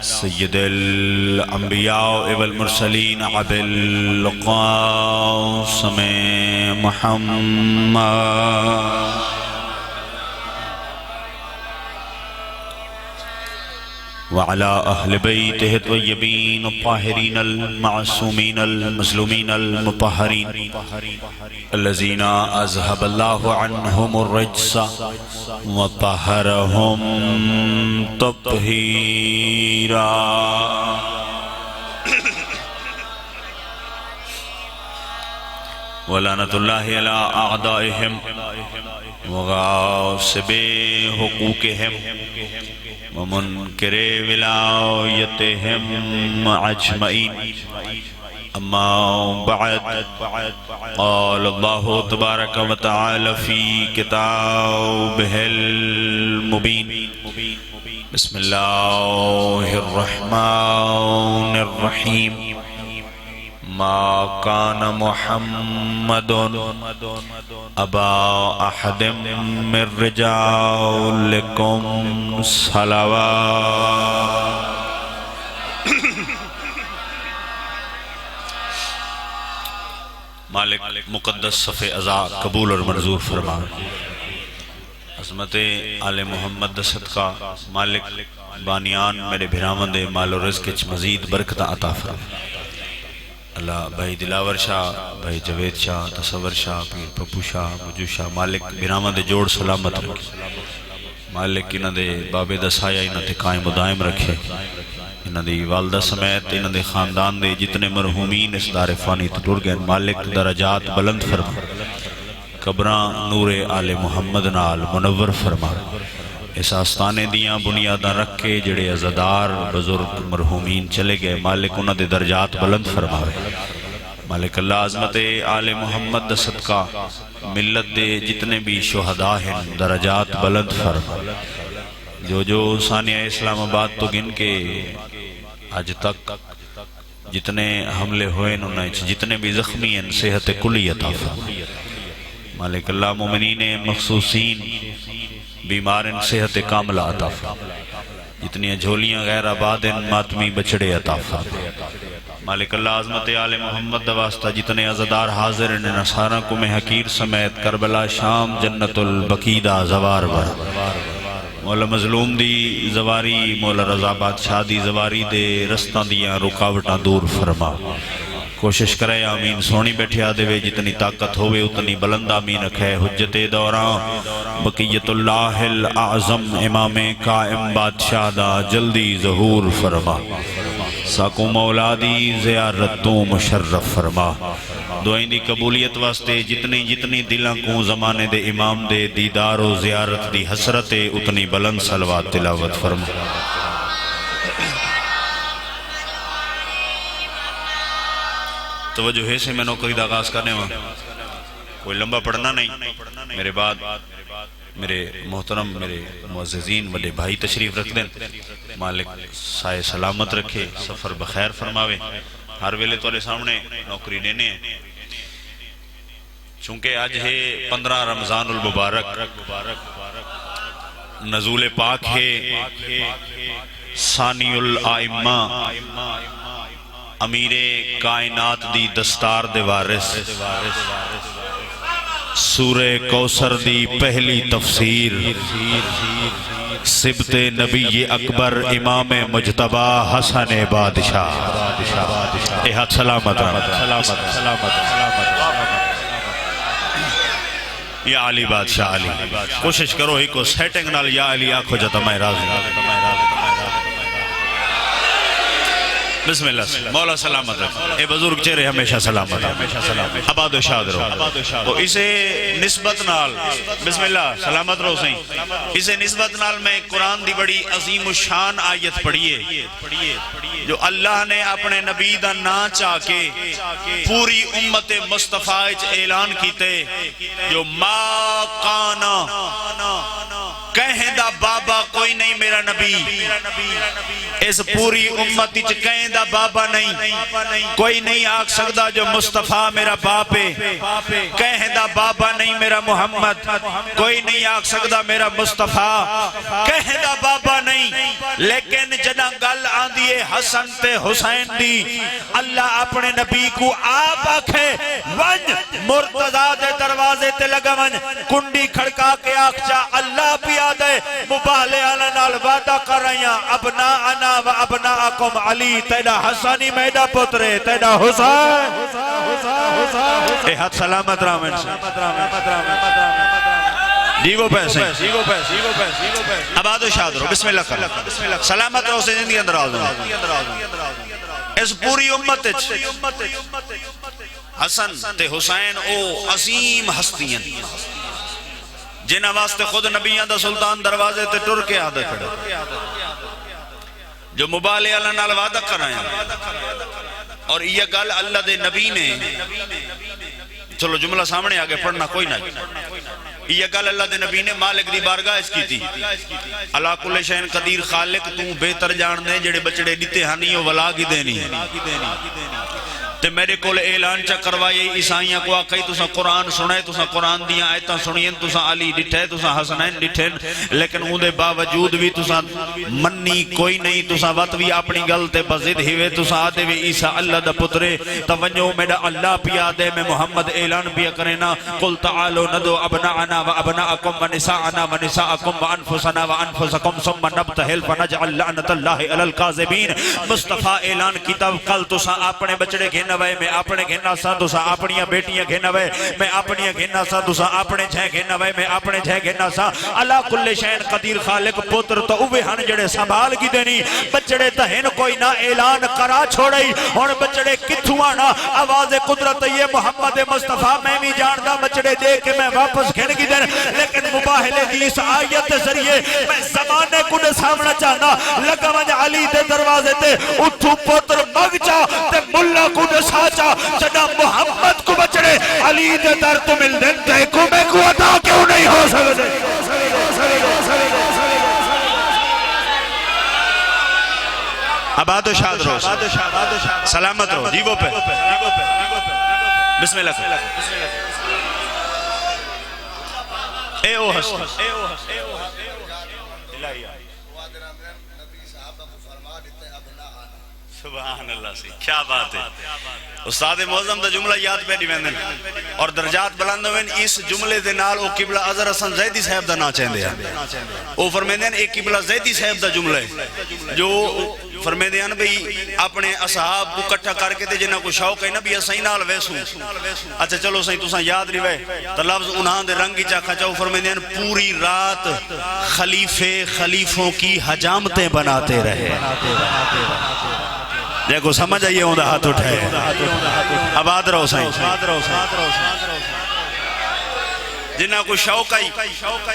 سید الانبیاء والمرسلین ابی القاسم محمد وعلى أهل بيته الطيبين الطاهرين المعصومين المظلومين المطهرين الذين أذهب الله عنهم الرجس وطهرهم تطهيرا ولعنة الله على أعدائهم وغاصب حقوقهم ومنکر ولایتهم اجمعین اما بعد قال الله تبارک و تعالی فی کتابه المبین بسم اللہ الرحمن الرحیم ما كان محمد أبا أحد من رجالكم صلوات مالک مقدس صفِ ازا قبول اور منظور فرما عظمت آل محمد صدقہ مالک بانیان میرے بھرامند مال و رزق مزید برکت عطا فرما اللہ بھائی دلاور شاہ بھائی جوید شاہ تصور شاہ پیر پپو شاہ مجو شاہ مالک بھرامہ دے جوڑ سلامت رکھے مالک انہ دے بابے دا سایہ انہ دے قائم و دائم رکھے انہ دے والدہ سمیت انہ دے خاندان دے جتنے مرحومین اس دار فانی تٹور گئے مالک درجات بلند فرما قبران نور آل محمد نال منور فرما اس آستانے دیاں بنیادہ رکھ کے جڑے عزدار بزرگ مرحومین چلے گئے مالک انہ دے درجات بلند فرماوے مالک اللہ عظمت آل محمد صدقہ ملت دے جتنے بھی شہداء ہیں درجات بلند فرما جو ثانیہ اسلام آباد تو گن کے آج تک جتنے حملے ہوئے انہیں جتنے بھی زخمی ہیں صحت کلی عطا فرما مالک اللہ مومنین مخصوصین بیمار ان صحت کاملہ عطا فرما جتنی جھولیاں غیر آباد ان ماتمی بچڑے عطا فرما مالک اللہ عظمت آل محمد دواسطہ جتنے عزدار حاضر ان نصارہ کو میں حقیر سمیت کربلا شام جنت البقیدہ زوار ور مولا مظلوم دی زواری مولا رضا بادشاہ دی زواری دے رستان دیاں رکاوٹاں دور فرما کوشش کرے آمین سونی بیٹھے آدھے وے جتنی طاقت ہوئے اتنی بلند آمین رکھے حجت دوران بقیت اللہ الاعظم امام قائم بادشاہ دا جلدی ظہور فرما ساکو مولا دی زیارتوں مشرف فرما دعائیں دی قبولیت واسطے جتنی دلوں کو زمانے دے امام دے دیدار و زیارت دی حسرت اتنی بلند صلوات تلاوت فرما توجہ ہے سے میں نوکری دا آغاز کرنے ہوں کوئی لمبا پڑھنا نہیں میرے بعد میرے محترم میرے معززین بڑے بھائی تشریف رکھ دیں مالک سائے سلامت رکھے سفر بخیر فرماوے ہر ویلے تو علیہ سامنے نوکری دینے ہیں چونکہ آج ہے 15 رمضان المبارک نزول پاک ہے ثانی الائمہ امیر کائنات دی دستار دے وارث سورہ کوثر دی پہلی تفسیر سبت نبی اکبر امام مجتبہ حسن بادشاہ احد سلامت یا علی بادشاہ علی کوشش کرو ہی کو سیٹنگ نال یا علی آنکھو جاتا میں راضی بسم اللہ مولا سلامت رکھ اے بزرگ چہرے ہمیشہ سلامت آباد و شاد رہو اسے نسبت نال بسم اللہ سلامت رہو سہیں اسے نسبت نال میں قرآن دی بڑی عظیم و شان آیت پڑھیے جو اللہ نے اپنے نبی دا نا چاہ کے پوری امت مصطفیٰ اعلان کیتے جو ما کانا کہیں دا بابا کوئی نہیں میرا نبی اس پوری امت کہیں دا بابا نہیں کوئی نہیں آگ سکتا جو مصطفیٰ میرا باپ ہے کہیں دا بابا نہیں میرا محمد کوئی نہیں آگ سکتا میرا مصطفیٰ کہیں دا بابا نہیں لیکن جنہ گل آندیے حسن تے حسین دی اللہ اپنے نبی کو آپ آکھے ون مرتضی دے دروازے تے لگا ون کنڈی کھڑکا کے آکھچا اللہ پیا دے مبالے آنا نال وعدہ کر رہی ہیں ابناءنا و ابناءکم علی تیڑا حسنی میڈا پترے تیڑا حسین اے ہاتھ سلامت رامن سے دیو پیسے آباد و شاد رو بسم اللہ کر سلامت رہو سے زندگی اندر آزم اس پوری امت حسن تے حسین او عظیم ہستیاں جنہ واسطے خود نبیان دا سلطان دروازے تے ٹر کے آدھے کھڑے جو مبالے اللہ نال وعدہ کر رہے ہیں اور یہ گل اللہ دے نبی نے چلو جملہ سامنے آگے پڑھنا کوئی نہیں یہ گل اللہ دے نبی نے مالک دی بارگاہ اس کی تھی اللہ کل شین قدیر خالق تو بہتر جان دے جڑے بچڑے دیتے ہنی و ولا کی دینی تے میرے کول اعلان چا کروائے عیسائیاں کو آکھائی تسا قرآن سنائے تسا قرآن دیاں آیتاں سنائیں تسا علی ڈٹھے تسا حسنین ڈٹھے لیکن اون دے باوجود بھی تسا منی کوئی نہیں تسا وقت بھی اپنی گلتے بزد ہیوے تسا آدھے بھی عیسیٰ اللہ دا پترے توجہ میڈا اللہ پیا دے میں محمد اعلان پیا کرنا قل تعالو ندو ابناءنا و ابناءکم و نساءنا و نساءکم و انفسنا و انفسکم ثم نبتہل فنجعل لعنت اللہ علی القاذبین مصطفیٰ اعلان کتاب کل تسا اپنے بچڑے گھن میں اپنے گھننا سا تسا اپنیاں بیٹیاں گھننا میں اپنیاں گھننا سا تسا اپنے جھے گھننا میں اپنے جھے گھننا سا اللہ کل شین قدیر خالق پتر تو اوے ہن جڑے سنبھال کی دینی بچڑے تہن کوئی نہ اعلان کرا چھوڑئی اور بچڑے کتھوں آنا آواز قدرت یہ محمد مصطفیٰ میں بھی جاندہ بچڑے دے کے میں واپس گھن کی دین لیکن مباہلے دی اس آیت ذریعے میں زمانے کو نے سامنا چاہنا لگا مجھ علی دے دروازے تے اتھو پتر مگ جا تے ملہ کو نے ساچا جنا محمد کو بچڑے علی دے در تو مل دین دیکھو میں کو عطا کیوں نہیں ہو سکتے آباد و شاد رو سلامت رو جیبو پہ بسم اللہ اے او حسن سبحان اللہ سے کیا بات ہے استاد معظم دا جملہ یاد پہ دیویں دن اور درجات بلند ہوئے اس جملے دے نال او قبلہ اظہر حسن زیدی صاحب دا نا چاہندے ہیں او فرمیندے ہیں ایک قبلہ زیدی صاحب دا جملہ ہے جو فرمیندے ہیں بھئی اپنے اصحاب کو کٹھا کر کے تے جنہ کو شوق ہے نا بھی اسائی نال ویسوں اچھا چلو سہی تساں یاد رہے تو لفظ انہاں دے رنگ چا کھچاؤ فرمیندے ہیں پوری رات خلیفوں کی حجامتیں بناتے رہے دیکھو سمجھ آئیے ہوں دا ہاتھ اٹھائے آباد رہو سائیں جنہ کو شوق آئی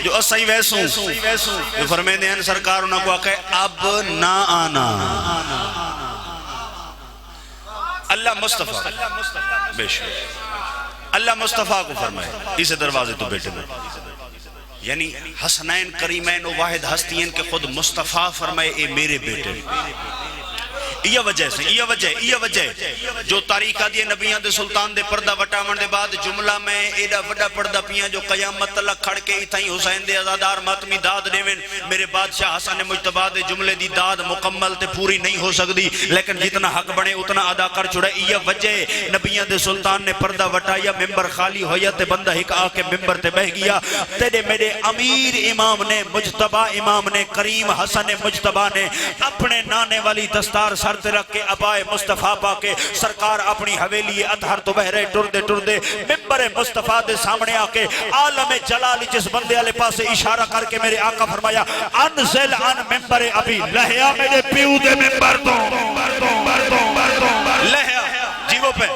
جو اسائی ویسوں جو فرمیندے ہیں سرکار انہوں کو آکھے اب نہ آنا اللہ مصطفیٰ بے شک اللہ مصطفیٰ کو فرمائے اسے دروازے تو بیٹے میں یعنی حسنین کریمین و واحد ہستین کے خود مصطفیٰ فرمائے اے میرے بیٹے یہ وجہ جو تاریخہ دیئے نبیان دے سلطان دے پردہ وٹامن دے بعد جملہ میں ایڈا وڈا پردہ پیاں جو قیامت اللہ کھڑ کے اتھائیں حسین دے ازادار ماتمی داد دیوین میرے بادشاہ حسن مجتبہ دے جملے دی داد مکمل تے پوری نہیں ہو سکتی لیکن جتنا حق بنے اتنا ادا کر چھڑے یہ وجہ نبیان دے سلطان نے پردہ وٹایا ممبر خالی ہویا تے بندہ ہک آکے ممبر تے بہ گیا تیرے میرے امیر امام نے مجتبہ امام نے کریم حسن مجتبہ نے اپنے نانے والی دستار سرد رکھ کے ابائے مصطفیٰ پاکے سرکار اپنی حویلی اطہر تو بہرے ٹردے ممبر مصطفیٰ دے سامنے آکے عالم جلالی جس بندے والے پاسے اشارہ کر کے میرے آقا فرمایا انزل ان ممبر ابھی لہیا میرے پیو دے ممبر تو لہیا جیو پہ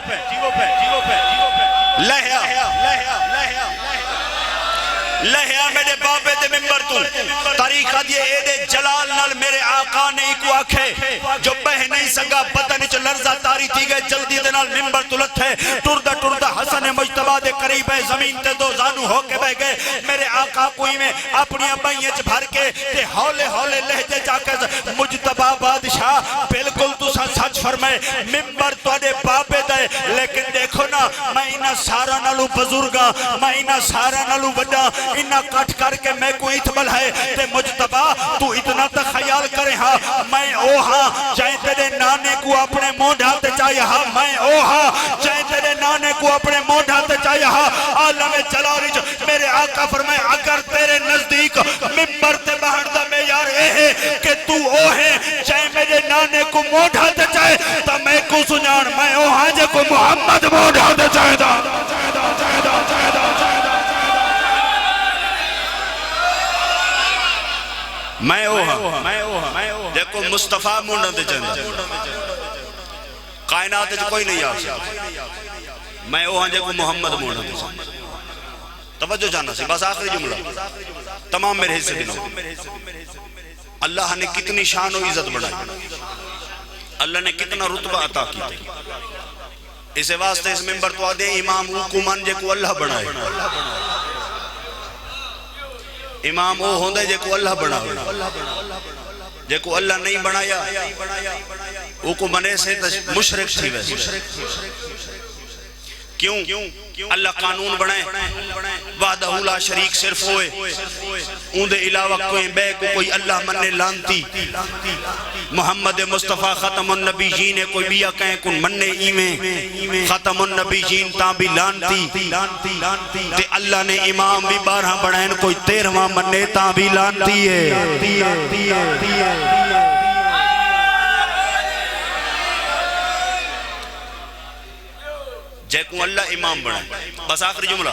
لہیا میرے بابے دے ممبر تو تاریخہ دیئے ایڈے جلال نال میرے آقا نے ایک واقعے جو بہ نہیں سکا بدن چو لرزہ تاری تھی گئے جلدی دے نال ممبر تو لت ہے ٹردہ حسن مجتبہ دے قریب ہے زمین تے دو زانو ہو کے بہ گئے میرے آقا کوئی میں اپنی ابائیں بھر کے تے ہولے لہجے جا کے مجتبہ بادشاہ بالکل تو سچ فرمائے ممبر تو اڈے بابے دے لیکن دیکھو نا میں انہا سارا نالو بزرگا میں انہا سارا نالو بڑا انہا کٹ کر کے میں کوئی اتبل ہے تے مجتبہ تو اتنا تا خیال کرے ہاں میں اوہاں جائے نانے کو اپنے موڈھا تے چاہیے ہاں میں اوہا جائے تیرے نانے کو اپنے موڈھا تے چاہیے ہاں عالم جلالی جو میرے آقا فرمائے اگر تیرے نزدیک ممبر تے بہن دا میں یار اے ہے کہ تو او ہے جائے میرے نانے کو موڈھا تے چاہے تا میں کو سنان میں اوہا جے کو محمد موڈھا تے چاہے دا میں اوہا دیکھو مصطفیٰ موڈھا تے چاہے کائنات جو کوئی نہیں آ سکتا میں اوہا جے کو محمد موڈھا تے چاہے توجہ جانا سی بس آخری جملہ تمام میرے حصے دنوں اللہ نے کتنی شان و عزت بڑھائی اللہ نے کتنا رتبہ عطا کی تھی اسے واسطے اس ممبر تو آدھے امام حکومن جے کو اللہ بڑھائے امام وہ ہوندے جے کو اللہ بڑھائے جے کو اللہ نہیں بڑھایا حکومنے سے مشرک تھی ویسے کیوں اللہ قانون بنائے وعدہ لا شریک صرف ہوئے اندے علاوہ کوئی بے کو کوئی اللہ مننے لانتی محمد مصطفیٰ ختم النبی جین کوئی بیا کہیں کن مننے ایمیں ختم النبی جین تاں بھی لانتی تے اللہ نے امام بھی 12 بڑھائیں کوئی 13واں مننے تاں بھی لانتی ہے جے کو اللہ امام بنائے بس آخری جملہ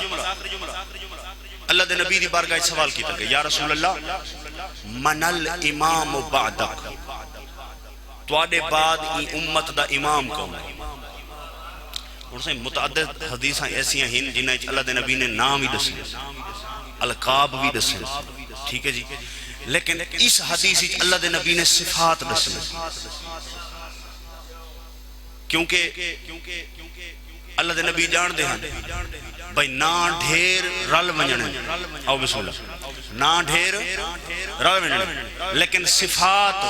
اللہ دے نبی دی بارگاہ سوال کیتا گیا یا رسول اللہ من الامام بعدک تو آدھے بعد ای امت دا امام کون ہے اور سے متعدد حدیثاں ایسی ہیں جنہیں اللہ دے نبی نے نام ہی دسے القاب بھی دسے ٹھیک ہے جی لیکن اس حدیث اللہ دے نبی نے صفات دسے کیونکہ اللہ دے نبی جان دے ہیں بھئی نا ڈھیر رل ونجنے آؤ بسم اللہ نا ڈھیر رل ونجنے لیکن صفات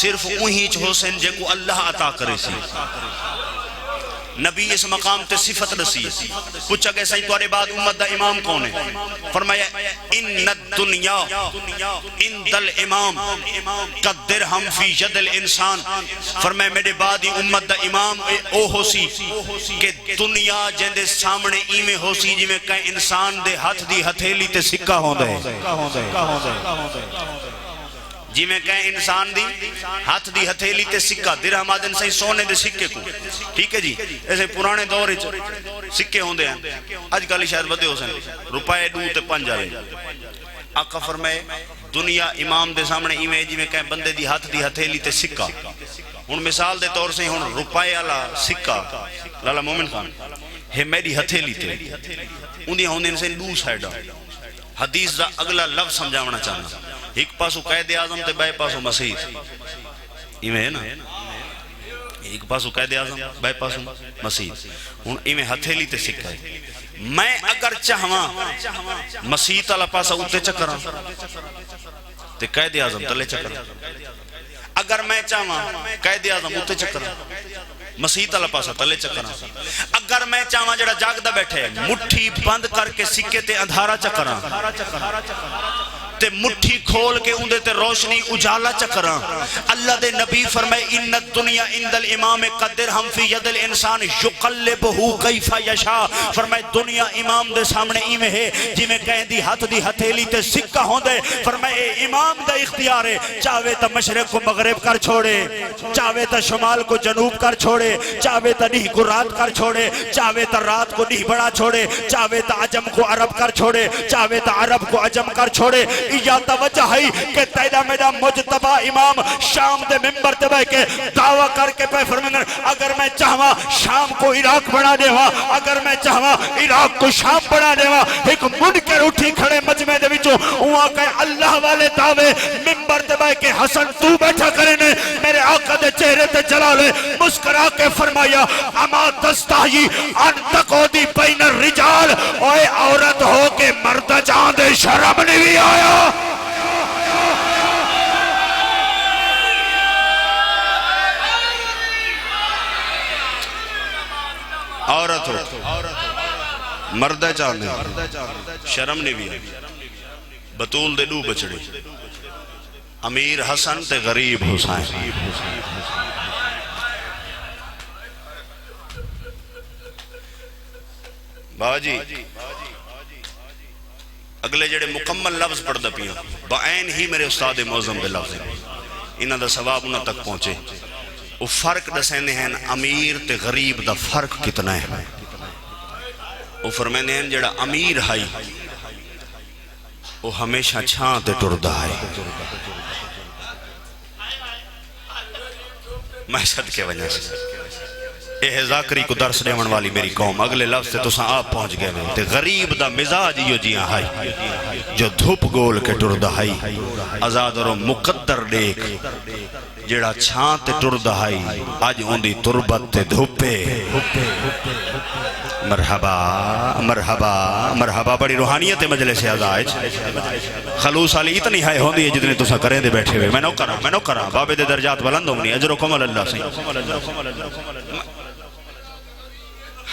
صرف وہی چھ حسین جے کو اللہ عطا کرے سی نبی اس مقام تے صفت رسی پوچھا کہ سائیں توارے بعد امت دا امام کون ہے فرمایا ان الدنیا اند الامام قد درہم فی ید الانسان فرمایا میرے بعد امت دا امام او ہو سی کہ دنیا جندے سامنے ایمیں ہو سی جی میں کہیں انسان دے ہاتھ دی ہتھیلی تے سکہ ہوں دے جی میں کہیں انسان دی ہاتھ دی ہتھیلی تے سکہ درہم آدن سے سونے دے سکے کو ٹھیک ہے جی ایسے پرانے دور سکے ہوں دے ہیں آج کالی شاید بدے ہو سن روپائے دو تے 5 آئے آقا فرمائے دنیا امام دے سامنے ایمیں جی میں کہیں بندے دی ہاتھ دی ہتھیلی تے سکہ ہن مثال دے طور سے ہن روپائے آلا سکہ لالا مومن خان ہے میری ہتھیلی تے اندھی ہوندے ان سے دو سائیڈا حدیث دا اگلا لفظ سمجھاونا چاہنا ایک پاسو قائد اعظم تے بائے پاسو مسیح ایمیں ہے نا ایک پاسو قائد اعظم بائے پاسو مسیح ان ایمیں ہتھیلی تے سکھا ہے میں اگر چاہواں مسیح تالا پاسا اتے چکراں تے قائد اعظم تلے چکراں اگر میں چاہواں قائد اعظم اتے چکراں مسیح تالا پاسا تلے چکراں اگر میں چاہواں جڑا جاگ دا بیٹھے مٹھی بند کر کے سکے تے اندھارا چکراں تے مٹھی کھول کے اندے تے روشنی اجالا چکراں اللہ دے نبی فرمائے ان الدنیا اند الامام قدر ہم فی ید الانسان یقلبہو کیفا یشا فرمائے دنیا امام دے سامنے ایمیں ہے جی میں کہیں دی ہاتھ دی ہتھیلی تے سکہ ہوں دے فرمائے امام دا اختیار ہے چاہوے تا مشرق کو مغرب کر چھوڑے چاہوے تا شمال کو جنوب کر چھوڑے چاہوے تا نہیں کو رات کر چھوڑے چاہوے تا رات کو نہیں بڑا چھوڑے چاہوے تا عجم کو عرب کر چھوڑے چاہوے تا عرب کو عجم کر چھوڑے یا توجہ ہے کہ تیرا میرا مجتبہ امام شام دے ممبر تے بے کے دعویٰ کر کے پہ فرمائیں اگر میں چاہواں شام کو عراق بنا دے ہوا اگر میں چاہواں عراق کو شام بنا دے ہوا ایک منکر اٹھی کھڑے مجمع دے وچوں وہاں کہ اللہ والے دعوے ممبر تے بے کے حسن تو بیٹھا کرے نے میرے آقا دے چہرے تے جلالے مسکرا کے فرمایا اما تستحی ان تقودی بین الرجال اوے عورت ہو کے مرد جان دے شرم نہیں آیا عورت ہو مردہ چاہنے شرم نہیں بھی بطول دے دو بچڑے امیر حسن تے غریب حسین بابا جی اگلے جڑے مکمل لفظ پڑھ دا پیوں بعین ہی میرے استاد معظم دے لفظ انہاں دا ثواب انہاں تک پہنچے. وہ فرق دسیندے ہیں امیر تے غریب دا فرق کتنا ہے. وہ فرمیندے ہیں جڑا امیر ہے وہ ہمیشہ چھان تے ٹردا ہے. میں صدقے وجہ سے اے ذاکری کو درس دیون والی میری قوم اگلے لفظ سے تساں آپ پہنچ گئے تے غریب دا مزاج یہ جیاں ہے جو دھوپ گول کے ٹردا ہے آزاد اور مقدر دیکھ جڑا چھان تے ٹردا ہے اج اوندی تربت تے دھوپے. مرحبا مرحبا مرحبا. بڑی روحانیت مجلس عزائج خلوص علی اتنی ہائے ہوندی ہے جتنے تساں کریں دے بیٹھے ہوئے. میں نو کراں بابے دے درجات بلند ہونی اجرکم اللہ سے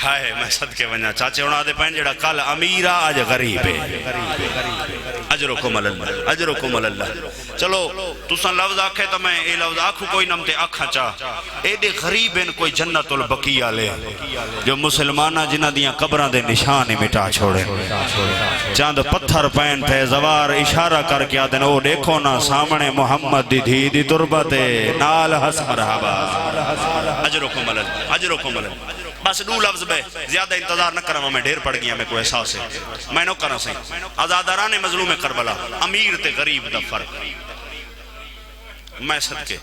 ہائے. میں صدقے ونجا چاچے ہونا دے پہن جڑا کل امیرہ آج غریب ہے. اجرکم اللہ اجرکم اللہ. چلو تساں لفظ آکھے تو میں اے لفظ آکھو کوئی نمتے آکھاں چاہ اے دے غریب ہیں کوئی جنت البقیہ لے جو مسلمانہ جنہ دیاں قبران دے نشانی مٹا چھوڑے چاند پتھر پین پہ زوار اشارہ کر کے آدھن او دیکھو نا سامنے محمد دی دھی دی تربت نال حس مرحبا. اجرکم اللہ اجرکم اللہ. بس دو لفظ بے زیادہ انتظار نہ کرنا میں ڈھیر پڑ گیا میں کوئی احساس ہے میں نو کرنا سہیں. آزاداران مظلوم کربلا امیر تے غریب دا فرق. میں صدقے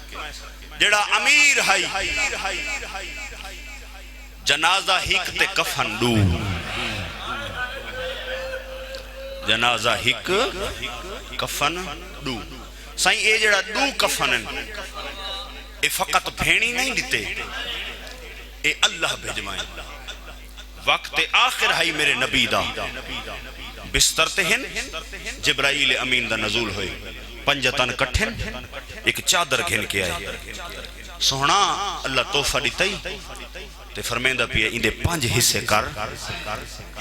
جڑا امیر ہے جنازہ ہک تے کفن دو. جنازہ ہک کفن دو. سائیں اے جڑا دو کفن اے فقط بھینی نہیں دیتے اے اللہ بھیجمائیں. وقت آخر ہے میرے نبی دا بستر تہن جبرائیل امین دا نزول ہوئے پنجتن کٹھن ایک چادر گھن کے آئے سونا اللہ توفہ دیتائی تے فرمیندہ پیے اندے 5 حصے کر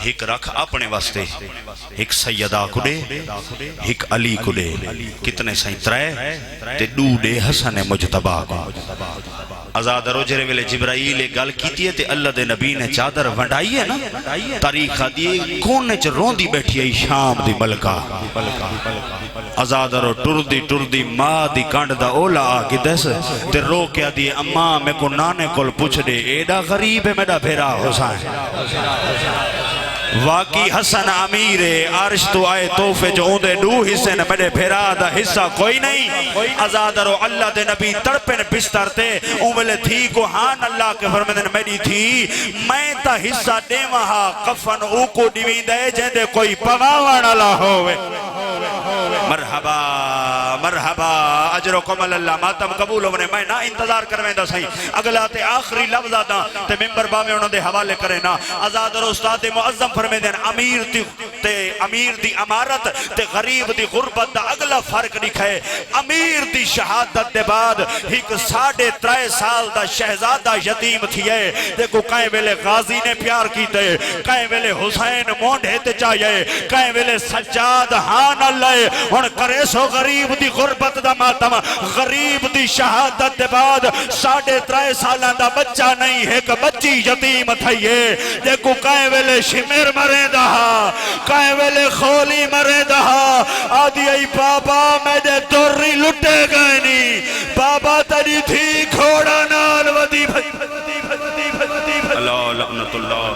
ایک رکھ اپنے واسطے ایک سیدہ کو دے ایک علی کو دے کتنے سائیں 3 تے 2 دے حسن مجتبہ کو. آزاد روجرے ویلے جبرائیل گل کیتی ہے تے اللہ دے نبی نے چادر ونڈائی ہے نا تاریخہ دیئے کونے چ روندی بیٹھی ہے شام دی ملکہ. آزاد رو ٹردی ماں دی کانڈ دا اولا آگی دس تے رو کیا دیئے اماں میں کو نانے کول پوچھ دے ایڈا غریب ہے میڈا بھیرا حسین. واقعی حسن امیر عرش تو آئے توفے جو اوندے 2 حصے نے میرے بھیرا دا حصہ کوئی نہیں. آزاد رو اللہ دے نبی تڑپن بستر تے اوملے تھی کو ہان اللہ کے فرمیدن میری تھی میں تا حصہ دے وہاں کفن او کو دیوین دے جیندے کوئی پواوان اللہ ہوئے. مرحبا مرحبا اجرکم اللہ. ماتم قبول ہونے میں نہ انتظار کرویں دا صحیح اگلا تے آخری لفظ آتا تے ممبر باویں انہوں دے حوالے کرے نا. آزاد رو استاد معظم فرمیدن امیر دی امارت تے غریب دی غربت دا اگلا فرق دکھائے. امیر دی شہادت دے بعد ایک 3.5 سال دا شہزادہ یتیم تھیے دیکھو کائیں ویلے غازی نے پیار کیتے کائیں ویلے حسین مونڈے تے چاہیے کائیں ویلے سجاد ہان اللہ ہن کرے سو غریب دی غربت دا ماتم. غریب دی شہادت دے بعد 3.5 سالہ دا بچہ نہیں ایک بچی یتیم تھیے دیکھو کائیں ویلے شمیر مرے دہا کائیں ویلے خولی مرے دہا آدھی ای بابا میں دے دوری لٹے گئے نہیں بابا تری تھی کھوڑا نال ودی اللہ لعنت اللہ